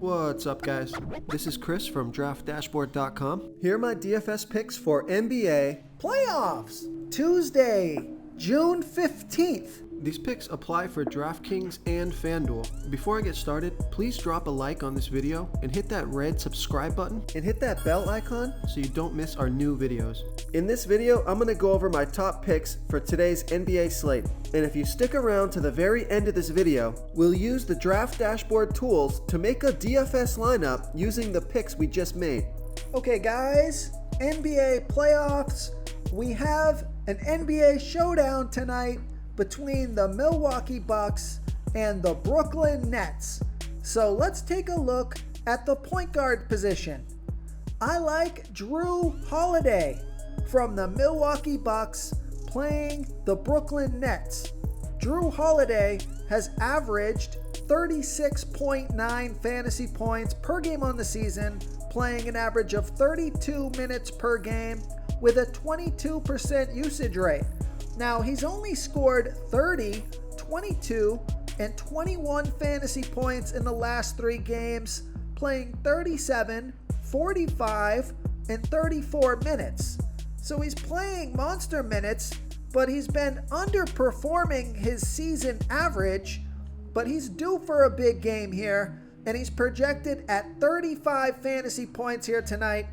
What's up, guys? This is Chris from DraftDashboard.com. Here are my DFS picks for NBA playoffs, Tuesday, June 15th. These picks apply for DraftKings and FanDuel. Before I get started, please drop a like on this video and hit that red subscribe button and hit that bell icon so you don't miss our new videos. In this video, I'm going to go over my top picks for today's NBA slate. And if you stick around to the very end of this video, we'll use the Draft Dashboard tools to make a DFS lineup using the picks we just made. Okay guys, NBA playoffs. We have an NBA showdown tonight between the Milwaukee Bucks and the Brooklyn Nets. So let's take a look at the point guard position. I like Drew Holiday from the Milwaukee Bucks playing the Brooklyn Nets. Drew Holiday has averaged 36.9 fantasy points per game on the season, playing an average of 32 minutes per game with a 22% usage rate. Now, he's only scored 30, 22, and 21 fantasy points in the last 3 games, playing 37, 45, and 34 minutes. So he's playing monster minutes, but he's been underperforming his season average, but he's due for a big game here, and he's projected at 35 fantasy points here tonight.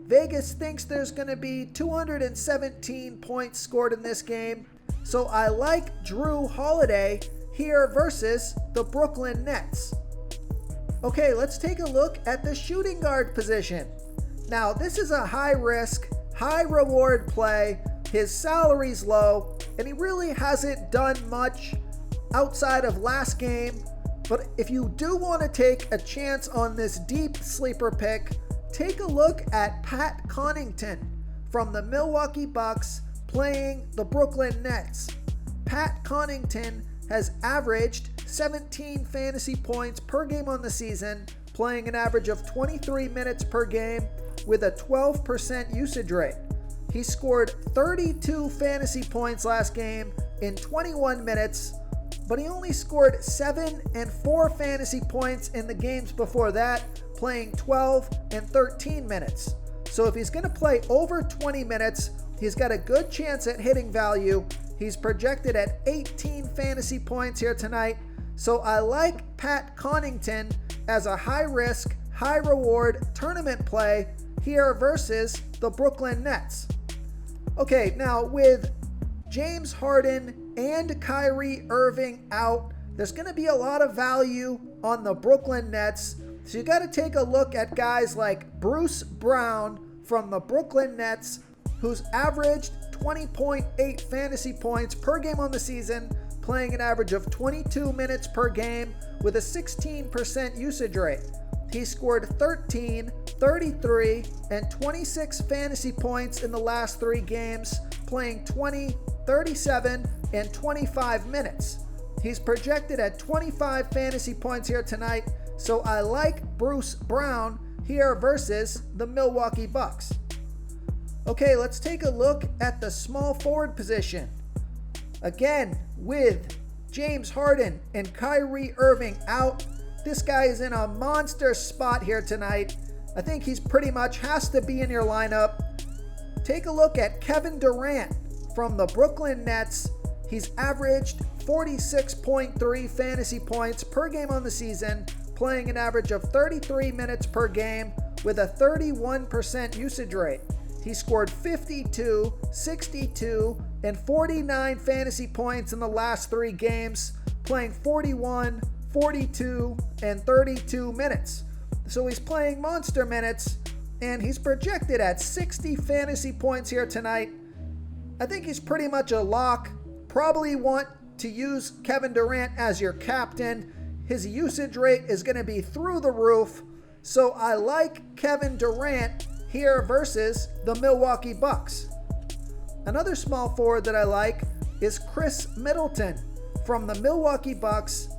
Vegas thinks there's going to be 217 points scored in this game, so I like Drew Holiday here versus the Brooklyn Nets. Okay, let's take a look at the shooting guard position. Now, this is a high risk, high reward play. His salary's low, and he really hasn't done much outside of last game. But if you do want to take a chance on this deep sleeper pick, take a look at Pat Connaughton from the Milwaukee Bucks playing the Brooklyn Nets. Pat Connaughton has averaged 17 fantasy points per game on the season, playing an average of 23 minutes per game with a 12% usage rate. He scored 32 fantasy points last game in 21 minutes, but he only scored 7 and 4 fantasy points in the games before that, playing 12 and 13 minutes. So if he's going to play over 20 minutes, he's got a good chance at hitting value. He's projected at 18 fantasy points here tonight. So I like Pat Connaughton as a high risk, high reward tournament play here versus the Brooklyn Nets. Okay, now with James Harden and Kyrie Irving out, there's going to be a lot of value on the Brooklyn Nets. So you got to take a look at guys like Bruce Brown from the Brooklyn Nets, who's averaged 20.8 fantasy points per game on the season, playing an average of 22 minutes per game with a 16% usage rate. He scored 13, 33, and 26 fantasy points in the last 3 games, playing 20, 37, and 25 minutes. He's projected at 25 fantasy points here tonight, so I like Bruce Brown here versus the Milwaukee Bucks. Okay, let's take a look at the small forward position. Again, with James Harden and Kyrie Irving out, this guy is in a monster spot here tonight. I think he's pretty much has to be in your lineup. Take a look at Kevin Durant from the Brooklyn Nets. He's averaged 46.3 fantasy points per game on the season, playing an average of 33 minutes per game with a 31% usage rate. He scored 52, 62, and 49 fantasy points in the last 3 games, playing 41, 42, and 32 minutes. So he's playing monster minutes, and he's projected at 60 fantasy points here tonight. I think he's pretty much a lock. Probably want to use Kevin Durant as your captain. His usage rate is going to be through the roof. So I like Kevin Durant here versus the Milwaukee Bucks. Another small forward that I like is Chris Middleton from the Milwaukee Bucks.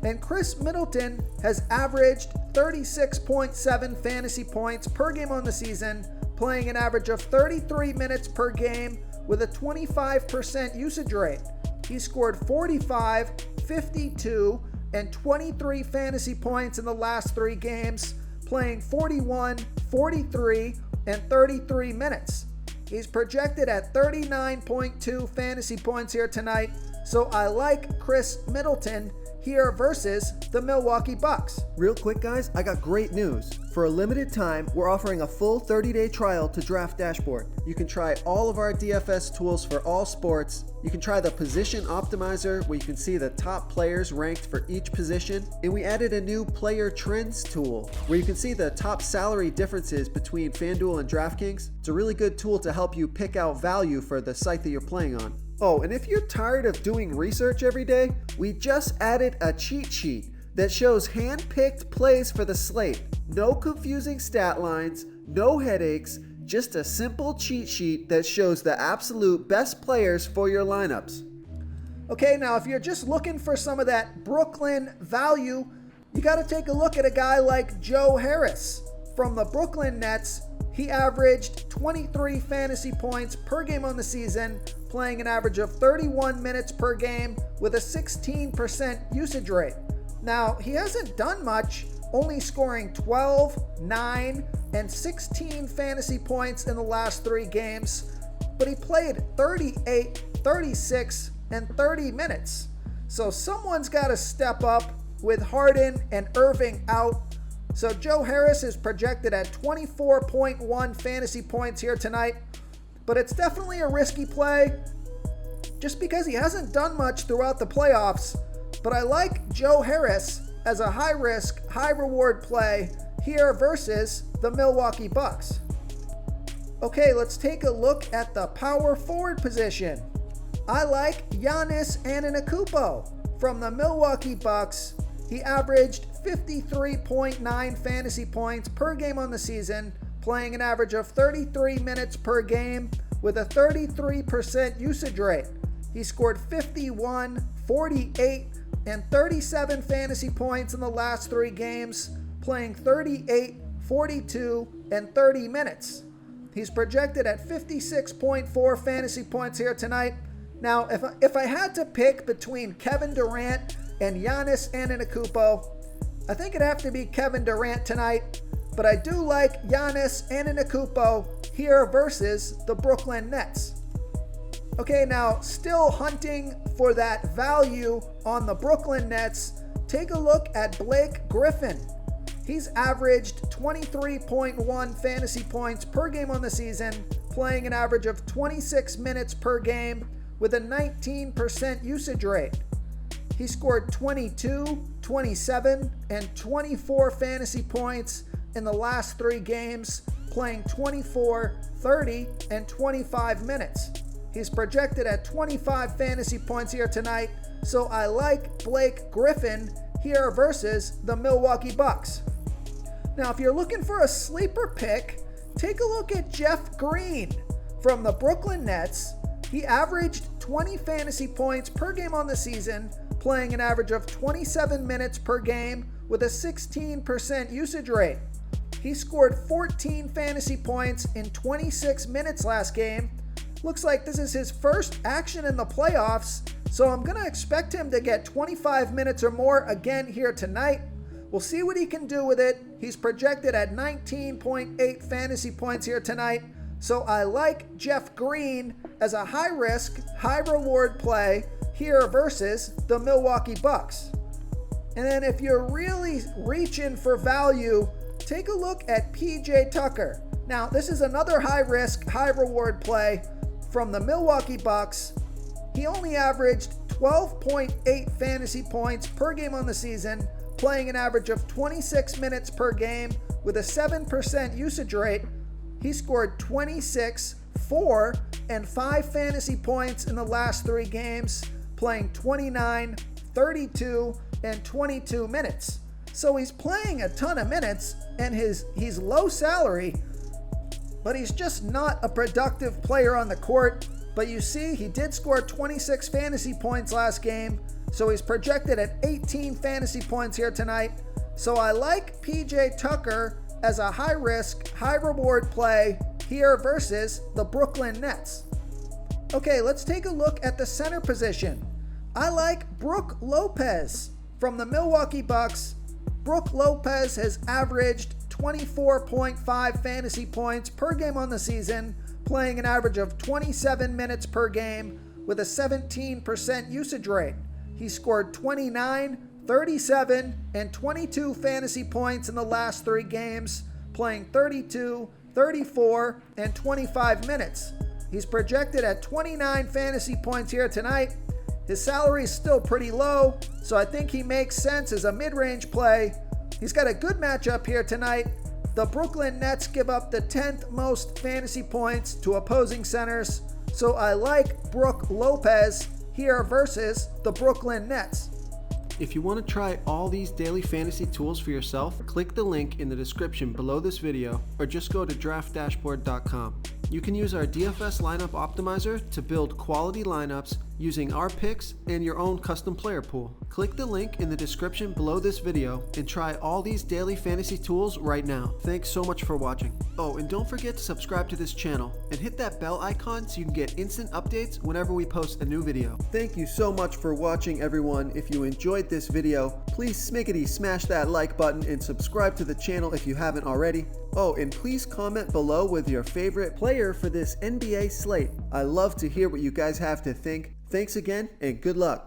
And Chris Middleton has averaged 36.7 fantasy points per game on the season, playing an average of 33 minutes per game with a 25% usage rate. He scored 45, 52, and 23 fantasy points in the last 3 games, playing 41, 43, and 33 minutes. He's projected at 39.2 fantasy points here tonight, so I like Chris Middleton here versus the Milwaukee Bucks. Real quick, guys, I got great news. For a limited time, we're offering a full 30-day trial to Draft Dashboard. You can try all of our DFS tools for all sports. You can try the position optimizer, where you can see the top players ranked for each position. And we added a new player trends tool, where you can see the top salary differences between FanDuel and DraftKings. It's a really good tool to help you pick out value for the site that you're playing on. Oh, and if you're tired of doing research every day, we just added a cheat sheet that shows hand-picked plays for the slate. No confusing stat lines, no headaches, just a simple cheat sheet that shows the absolute best players for your lineups. Okay, now if you're just looking for some of that Brooklyn value, you got to take a look at a guy like Joe Harris from the Brooklyn Nets. He averaged 23 fantasy points per game on the season, playing an average of 31 minutes per game with a 16% usage rate. Now, he hasn't done much, only scoring 12, 9, and 16 fantasy points in the last 3 games, but he played 38, 36, and 30 minutes. So someone's got to step up with Harden and Irving out. So Joe Harris is projected at 24.1 fantasy points here tonight, but it's definitely a risky play just because he hasn't done much throughout the playoffs. But I like Joe Harris as a high-risk, high-reward play here versus the Milwaukee Bucks. Okay, let's take a look at the power forward position. I like Giannis Antetokounmpo from the Milwaukee Bucks. He averaged 53.9 fantasy points per game on the season, playing an average of 33 minutes per game with a 33% usage rate. He scored 51, 48, and 37 fantasy points in the last 3 games, playing 38, 42, and 30 minutes. He's projected at 56.4 fantasy points here tonight. Now, if I had to pick between Kevin Durant and Giannis Antetokounmpo, I think it'd have to be Kevin Durant tonight, but I do like Giannis Antetokounmpo here versus the Brooklyn Nets. Okay, now still hunting for that value on the Brooklyn Nets, take a look at Blake Griffin. He's averaged 23.1 fantasy points per game on the season, playing an average of 26 minutes per game with a 19% usage rate. He scored 22, 27, and 24 fantasy points in the last 3 games, playing 24, 30, and 25 minutes. He's projected at 25 fantasy points here tonight, so I like Blake Griffin here versus the Milwaukee Bucks. Now, if you're looking for a sleeper pick, take a look at Jeff Green from the Brooklyn Nets. He averaged 20 fantasy points per game on the season, playing an average of 27 minutes per game with a 16% usage rate. He scored 14 fantasy points in 26 minutes last game. Looks like this is his first action in the playoffs, so I'm going to expect him to get 25 minutes or more again here tonight. We'll see what he can do with it. He's projected at 19.8 fantasy points here tonight, so I like Jeff Green as a high-risk, high-reward play here versus the Milwaukee Bucks. And then if you're really reaching for value, take a look at PJ Tucker. Now, this is another high-risk, high-reward play from the Milwaukee Bucks. He only averaged 12.8 fantasy points per game on the season, playing an average of 26 minutes per game with a 7% usage rate. He scored 26, 4, and 5 fantasy points in the last 3 games, playing 29, 32, and 22 minutes. So he's playing a ton of minutes, and he's low salary, but he's just not a productive player on the court. But you see, he did score 26 fantasy points last game, so he's projected at 18 fantasy points here tonight. So I like PJ Tucker as a high-risk, high-reward play here versus the Brooklyn Nets. Okay, let's take a look at the center position. I like Brook Lopez From the Milwaukee Bucks, Brook Lopez has averaged 24.5 fantasy points per game on the season, playing an average of 27 minutes per game with a 17% usage rate. He scored 29, 37, and 22 fantasy points in the last 3 games, playing 32, 34, and 25 minutes. He's projected at 29 fantasy points here tonight. His salary is still pretty low, so I think he makes sense as a mid-range play. He's got a good matchup here tonight. The Brooklyn Nets give up the 10th most fantasy points to opposing centers, so I like Brook Lopez here versus the Brooklyn Nets. If you want to try all these daily fantasy tools for yourself, click the link in the description below this video or just go to draftdashboard.com. You can use our DFS lineup optimizer to build quality lineups using our picks and your own custom player pool. Click the link in the description below this video and try all these daily fantasy tools right now. Thanks so much for watching. Oh, and don't forget to subscribe to this channel and hit that bell icon so you can get instant updates whenever we post a new video. Thank you so much for watching, everyone. If you enjoyed this video, please smiggity smash that like button and subscribe to the channel if you haven't already. Oh, and please comment below with your favorite player for this NBA slate. I love to hear what you guys have to think. Thanks again, and good luck.